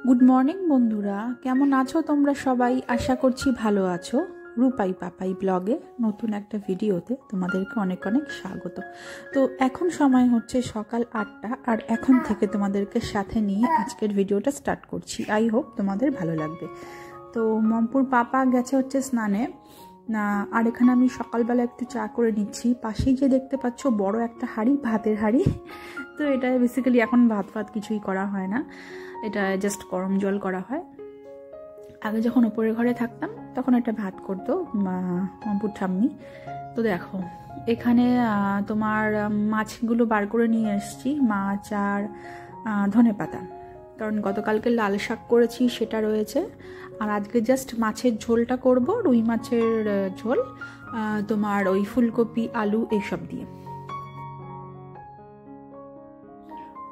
Good morning বন্ধুরা, কেমন আছো তোমরা সবাই? আশা করছি ভালো আছো। রূপাই পাপাই ব্লগে নতুন একটা ভিডিওতে তোমাদেরকে অনেক অনেক স্বাগত। তো এখন সময় হচ্ছে সকাল 8টা, আর এখন থেকে তোমাদেরকে সাথে নিয়ে আজকের ভিডিওটা স্টার্ট করছি। আই হোপ তোমাদের ভালো লাগবে। তো মমপুর পাপা গেছে হচ্ছে স্নানে না, আর এখানে আমি সকালবেলা একটু চা করে নিচ্ছি। পাশেই যে দেখতে পাচ্ছ বড় একটা হাঁড়ি, ভাতের হাঁড়ি। তো এটা বেসিক্যালি এখন ভাত কিছুই করা হয় না, এটা জাস্ট গরম জল করা হয়। আগে যখন উপরের ঘরে থাকতাম তখন একটা ভাত করতো মমপুর ঠাম্মি। তো দেখো এখানে তোমার মাছগুলো বার করে নিয়ে এসেছি, মাছ আর ধনেপাতা, কারণ গতকালকে লাল শাক করেছি সেটা রয়েছে। আর আজকে জাস্ট মাছের ঝোলটা করব, রুই মাছের ঝোল, তোমার ওই ফুলকপি আলু এইসব দিয়ে।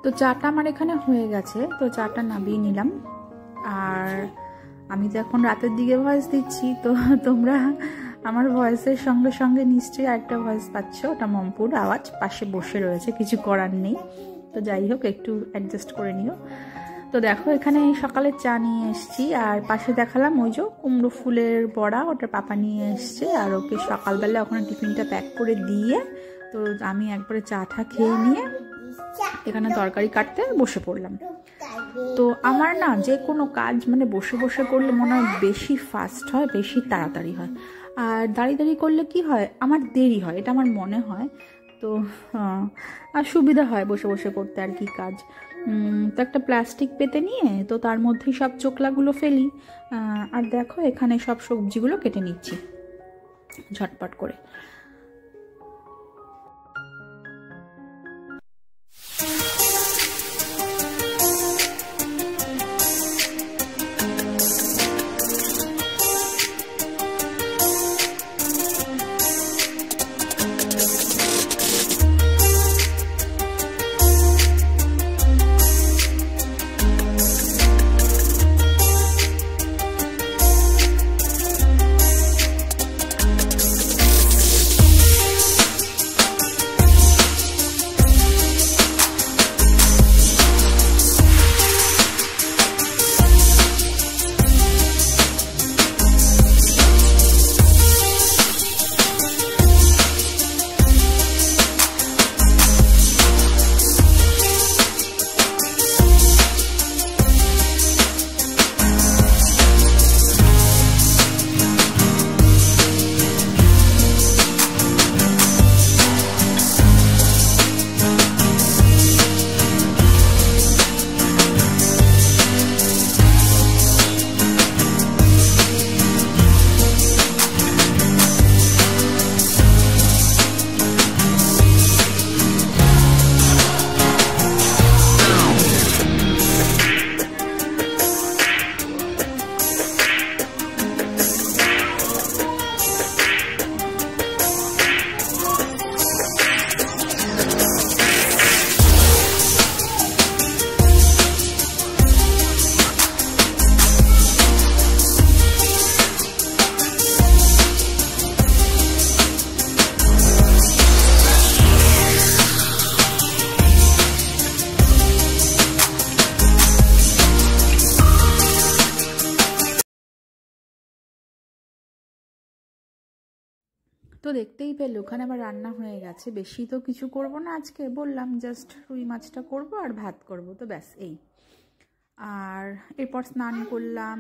তো চাটা আমার এখানে হয়ে গেছে, তো চাটা নামিয়ে নিলাম। আর আমি তো এখন রাতের দিকে ভয়েস দিচ্ছি, তো তোমরা আমার ভয়েসের সঙ্গে সঙ্গে নিশ্চয়ই একটা ভয়েস পাচ্ছ, ওটা মমপুর আওয়াজ, পাশে বসে রয়েছে, কিছু করার নেই। তো যাই হোক, একটু অ্যাডজাস্ট করে নিও। তো দেখো এখানে সকালে চা নিয়ে এসছি, আর পাশে দেখালাম ওই যে কুমড়ো ফুলের বড়া, ওটা পাপা নিয়ে এসছে। আর ওকে সকালবেলা ওখানে টিফিনটা প্যাক করে দিয়ে তো আমি একবারে চাটা খেয়ে নিয়ে এখানে তরকারি কাটতে বসে পড়লাম। তো আমার না যে কোনো কাজ মানে বসে বসে করলে মনে হয় বেশি ফাস্ট হয়, বেশি তাড়াতাড়ি হয়। আর দাঁড়িয়ে দাঁড়িয়ে করলে কি হয়, আমার দেরি হয়, এটা আমার মনে হয়। তো আর সুবিধা হয় বসে বসে করতে আর কি কাজ। তো একটা প্লাস্টিক পেতে নিয়ে তো তার মধ্যেই সব চোকলাগুলো ফেলি। আর দেখো এখানে সব সবজিগুলো কেটে নিচ্ছি ঝটপট করে। তো দেখতেই পেলে ওখানে আবার রান্না হয়ে গেছে। বেশি তো কিছু করব না আজকে, বললাম জাস্ট রুই মাছটা করব আর ভাত করব, তো ব্যাস এই। আর এরপর স্নান করলাম,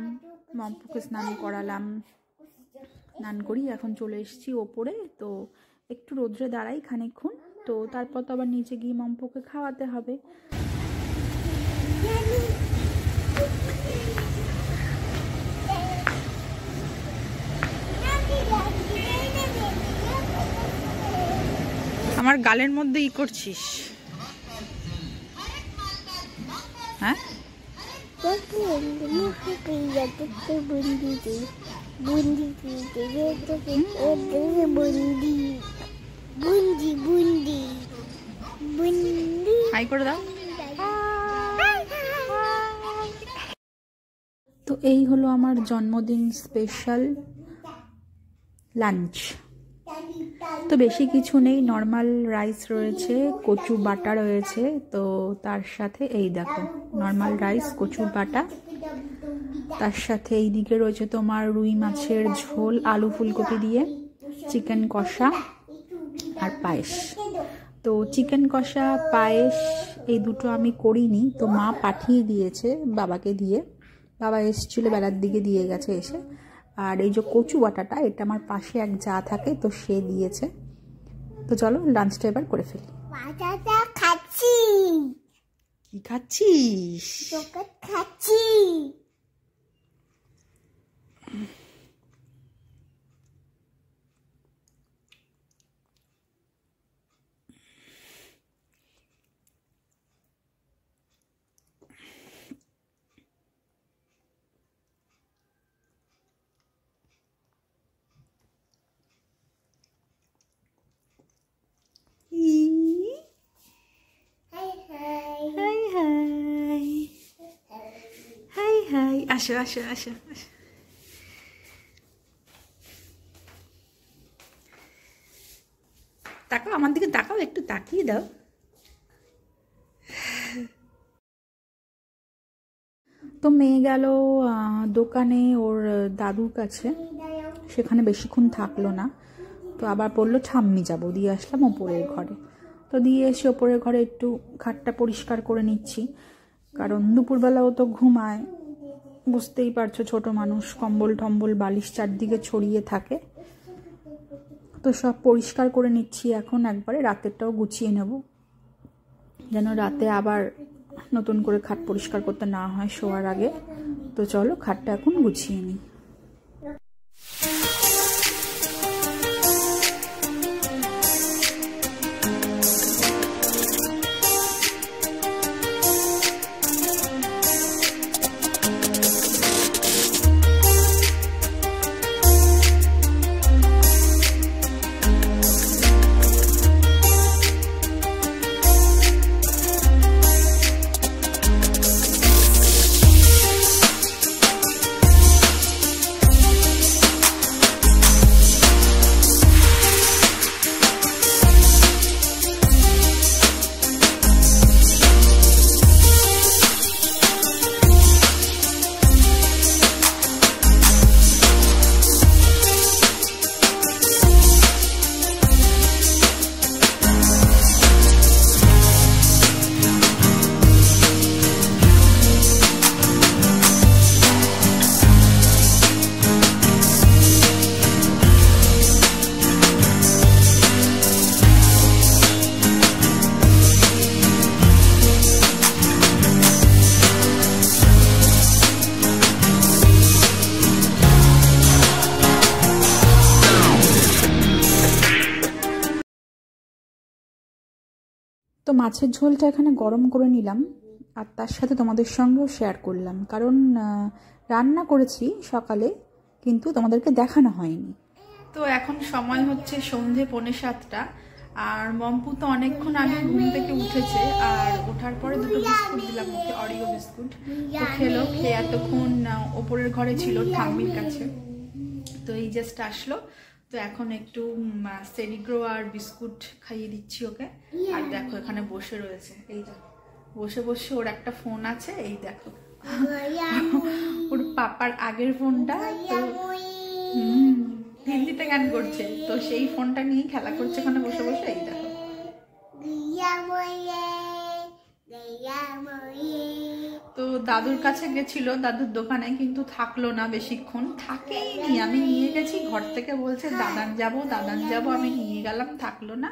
মমপুকে স্নান করালাম, স্নান করি এখন চলে এসেছি ওপরে। তো একটু রোদ্রে দাঁড়াই খানিকক্ষণ, তো তারপর তো আবার নিচে গিয়ে মমপুকে খাওয়াতে হবে। আমার গালের মধ্যে ই করছিস, হ্যাঁ? হাই করে দাও। তো এই হলো আমার জন্মদিন স্পেশাল লাঞ্চ। তো বেশি কিছু নেই, নর্মাল রাইস রয়েছে, কচু বাটা রয়েছে, তো তার সাথে এই দেখো নর্মাল রাইস, কচু বাটা, তার সাথে এইদিকে রয়েছে তোমার রুই মাছের ঝোল, আলু ফুলকপি দিয়ে, চিকেন কষা আর পায়েস। তো চিকেন কষা পায়েস এই দুটো আমি করিনি, তো মা পাঠিয়ে দিয়েছে বাবাকে দিয়ে। বাবা এসেছিল বেলার দিকে, দিয়ে গেছে এসে। আর এই যে কচু বাটাটা, এটা আমার পাশে এক যা থাকে, তো সে দিয়েছে। তো চলো লাঞ্চটা এবার করে ফেলি। কি খাচ্ছিস? খাচ্ছি। আসো আসো আসো, তাকাও আমার দিকে, তাকাও, একটু তাকিয়ে দাও। তো মেয়ে গেল দোকানে ওর দাদুর কাছে, সেখানে বেশিক্ষণ থাকলো না। তো আবার বললো ঠাম্মি যাবো, দিয়ে আসলাম ওপরের ঘরে। তো দিয়ে এসে ওপরের ঘরে একটু খাটটা পরিষ্কার করে নিচ্ছি, কারণ দুপুরবেলাও তো ঘুমায়, বুঝতেই পারছো ছোট মানুষ, কম্বল টম্বল বালিশ চারদিকে ছড়িয়ে থাকে। তো সব পরিষ্কার করে নিচ্ছি এখন একবারে, রাতেরটাও গুছিয়ে নেব, যেন রাতে আবার নতুন করে খাট পরিষ্কার করতে না হয় শোয়ার আগে। তো চলো খাটটা এখন গুছিয়ে নিই। তো মাছের ঝোলটা এখানে গরম করে নিলাম, আর তার সাথে তোমাদের সঙ্গেও শেয়ার করলাম, কারণ রান্না করেছি সকালে কিন্তু তোমাদেরকে দেখানো হয়নি। তো এখন সময় হচ্ছে সন্ধে 6:45, আর মম্পু তো অনেকক্ষণ আগে ঘুম থেকে উঠেছে, আর ওঠার পরে দুটো বিস্কুট দিলাম ওকে, অরিও বিস্কুট। তো খেলো, খেয়ে এতক্ষণ ওপরের ঘরে ছিল ঠাম্মির কাছে। তো এই জাস্ট আসলো, তো এখন একটু সেরিগ্রো আর বিস্কুট খাইয়ে দিচ্ছি ওকে। আর দেখো এখানে বসে রয়েছে, এই দেখো বসে বসে, ওর একটা ফোন আছে, এই দেখো ওর পাপার আগের ফোনটা, তো হিন্দিতে গান করছে, তো সেই ফোনটা নিয়ে খেলা করছে এখানে বসে বসে, এই দেখো। তো দাদুর কাছে গেছিল, দাদুর দোকানে, কিন্তু থাকলো না বেশিক্ষণ, থাকেইনি। আমি নিয়ে গেছি, ঘর থেকে বলছে দাদান যাবো দাদান যাবো, আমি নিয়ে গেলাম, থাকলো না।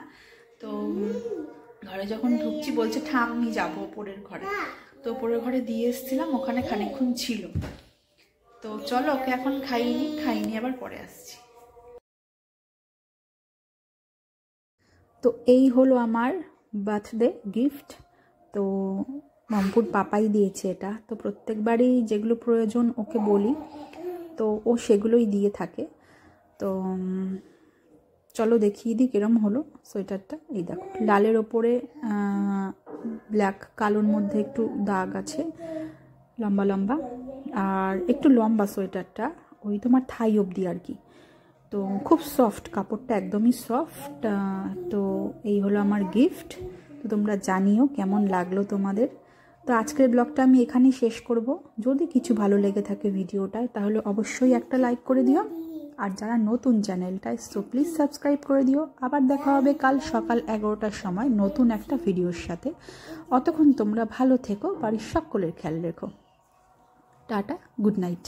তো ঘরে যখন ঢুকছি বলছে ঠাম্মি যাবো ওপরের ঘরে। তো ওপরের ঘরে দিয়ে এসেছিলাম, ওখানে খানিকক্ষণ ছিল। তো চলো ওকে এখন খাইনি আবার পরে আসছি। তো এই হলো আমার বার্থডে গিফট। তো মম্পুর পাপাই দিয়েছে এটা। তো প্রত্যেকবারই যেগুলো প্রয়োজন ওকে বলি, তো ও সেগুলোই দিয়ে থাকে। তো চলো দেখিয়ে দিই কিরম হলো সোয়েটারটা। এই দেখো লালের ওপরে ব্ল্যাক, কালোর মধ্যে একটু দাগ আছে, লম্বা লম্বা, আর একটু লম্বা সোয়েটারটা, ওই তোমার থাই অবধি আর কি। তো খুব সফট কাপড়টা, একদমই সফট। তো এই হলো আমার গিফট। তো তোমরা জানিও কেমন লাগলো তোমাদের। তো আজকের ব্লগটা আমি এখানেই শেষ করব। যদি কিছু ভালো লেগে থাকে ভিডিওটায় তাহলে অবশ্যই একটা লাইক করে দিও, আর যারা নতুন চ্যানেলটায় সো প্লিজ সাবস্ক্রাইব করে দিও। আবার দেখা হবে কাল সকাল 11টার সময় নতুন একটা ভিডিওর সাথে। অতক্ষণ তোমরা ভালো থেকো, বাড়ির সকলের খেয়াল রেখো। Tata, good night.